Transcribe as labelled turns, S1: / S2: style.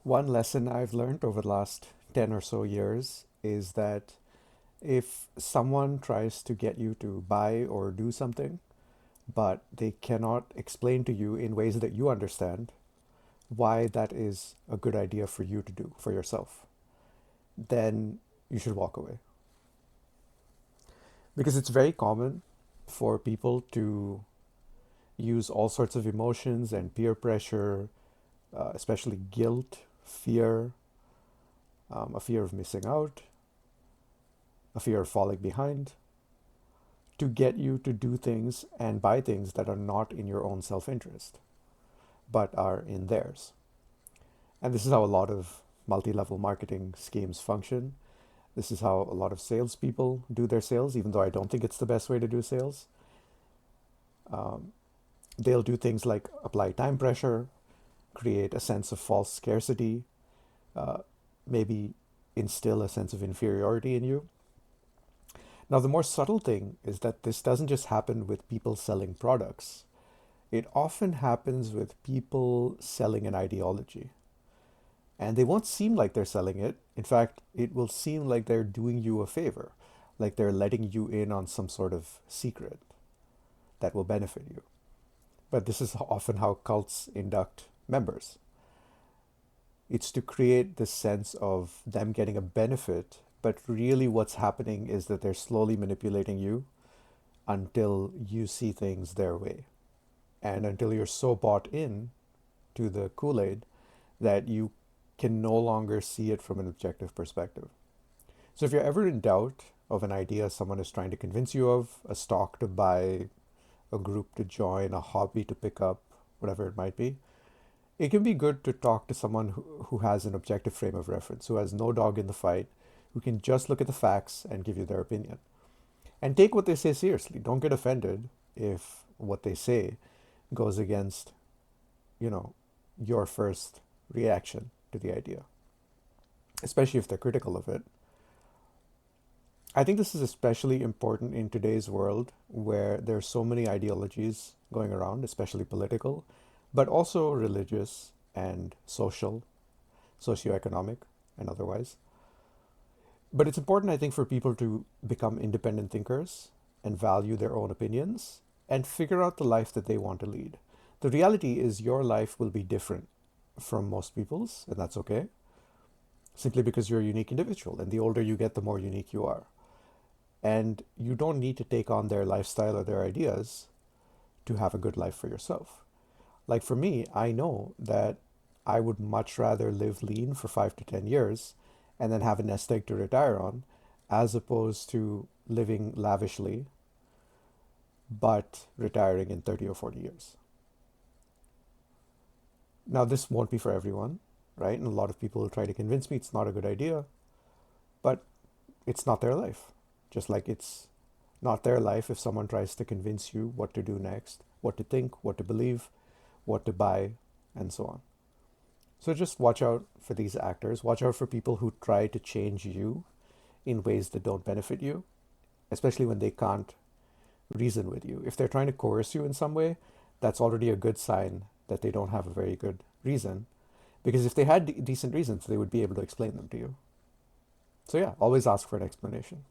S1: One lesson I've learned over the last 10 or so years is that if someone tries to get you to buy or do something, but they cannot explain to you in ways that you understand why that is a good idea for you to do for yourself, then you should walk away. Because it's very common for people to use all sorts of emotions and peer pressure, especially guilt, fear, a fear of missing out, a fear of falling behind, to get you to do things and buy things that are not in your own self interest, but are in theirs. And this is how a lot of multi level marketing schemes function. This is how a lot of salespeople do their sales, even though I don't think it's the best way to do sales. Um, they'll do things like apply time pressure, create a sense of false scarcity, uh, maybe instill a sense of inferiority in you. Now, the more subtle thing is that this doesn't just happen with people selling products. It often happens with people selling an ideology. And they won't seem like they're selling it. In fact, it will seem like they're doing you a favor, like they're letting you in on some sort of secret that will benefit you. But this is often how cults induct members. It's to create this sense of them getting a benefit, but really what's happening is that they're slowly manipulating you until you see things their way. And until you're so bought in to the Kool-Aid that you can no longer see it from an objective perspective. So if you're ever in doubt of an idea someone is trying to convince you of, a stock to buy, a group to join, a hobby to pick up, whatever it might be, it can be good to talk to someone who has an objective frame of reference, who has no dog in the fight, who can just look at the facts and give you their opinion. And take what they say seriously. Don't get offended if what they say goes against, you know, your first reaction to the idea, especially if they're critical of it. I think this is especially important in today's world where there are so many ideologies going around, especially political, but also religious and social, socioeconomic, and otherwise. But it's important, I think, for people to become independent thinkers and value their own opinions and figure out the life that they want to lead. The reality is, your life will be different from most people's, and that's okay, simply because you're a unique individual. And the older you get, the more unique you are. And you don't need to take on their lifestyle or their ideas to have a good life for yourself. Like for me, I know that I would much rather live lean for 5 to 10 years and then have a nest egg to retire on, as opposed to living lavishly but retiring in 30 or 40 years. Now, this won't be for everyone, right? And a lot of people will try to convince me it's not a good idea, but it's not their life. Just like it's not their life if someone tries to convince you what to do next, what to think, what to believe, what to buy, and so on. So just watch out for these actors. Watch out for people who try to change you in ways that don't benefit you, especially when they can't reason with you. If they're trying to coerce you in some way, that's already a good sign that they don't have a very good reason. Because if they had decent reasons, they would be able to explain them to you. So yeah, always ask for an explanation.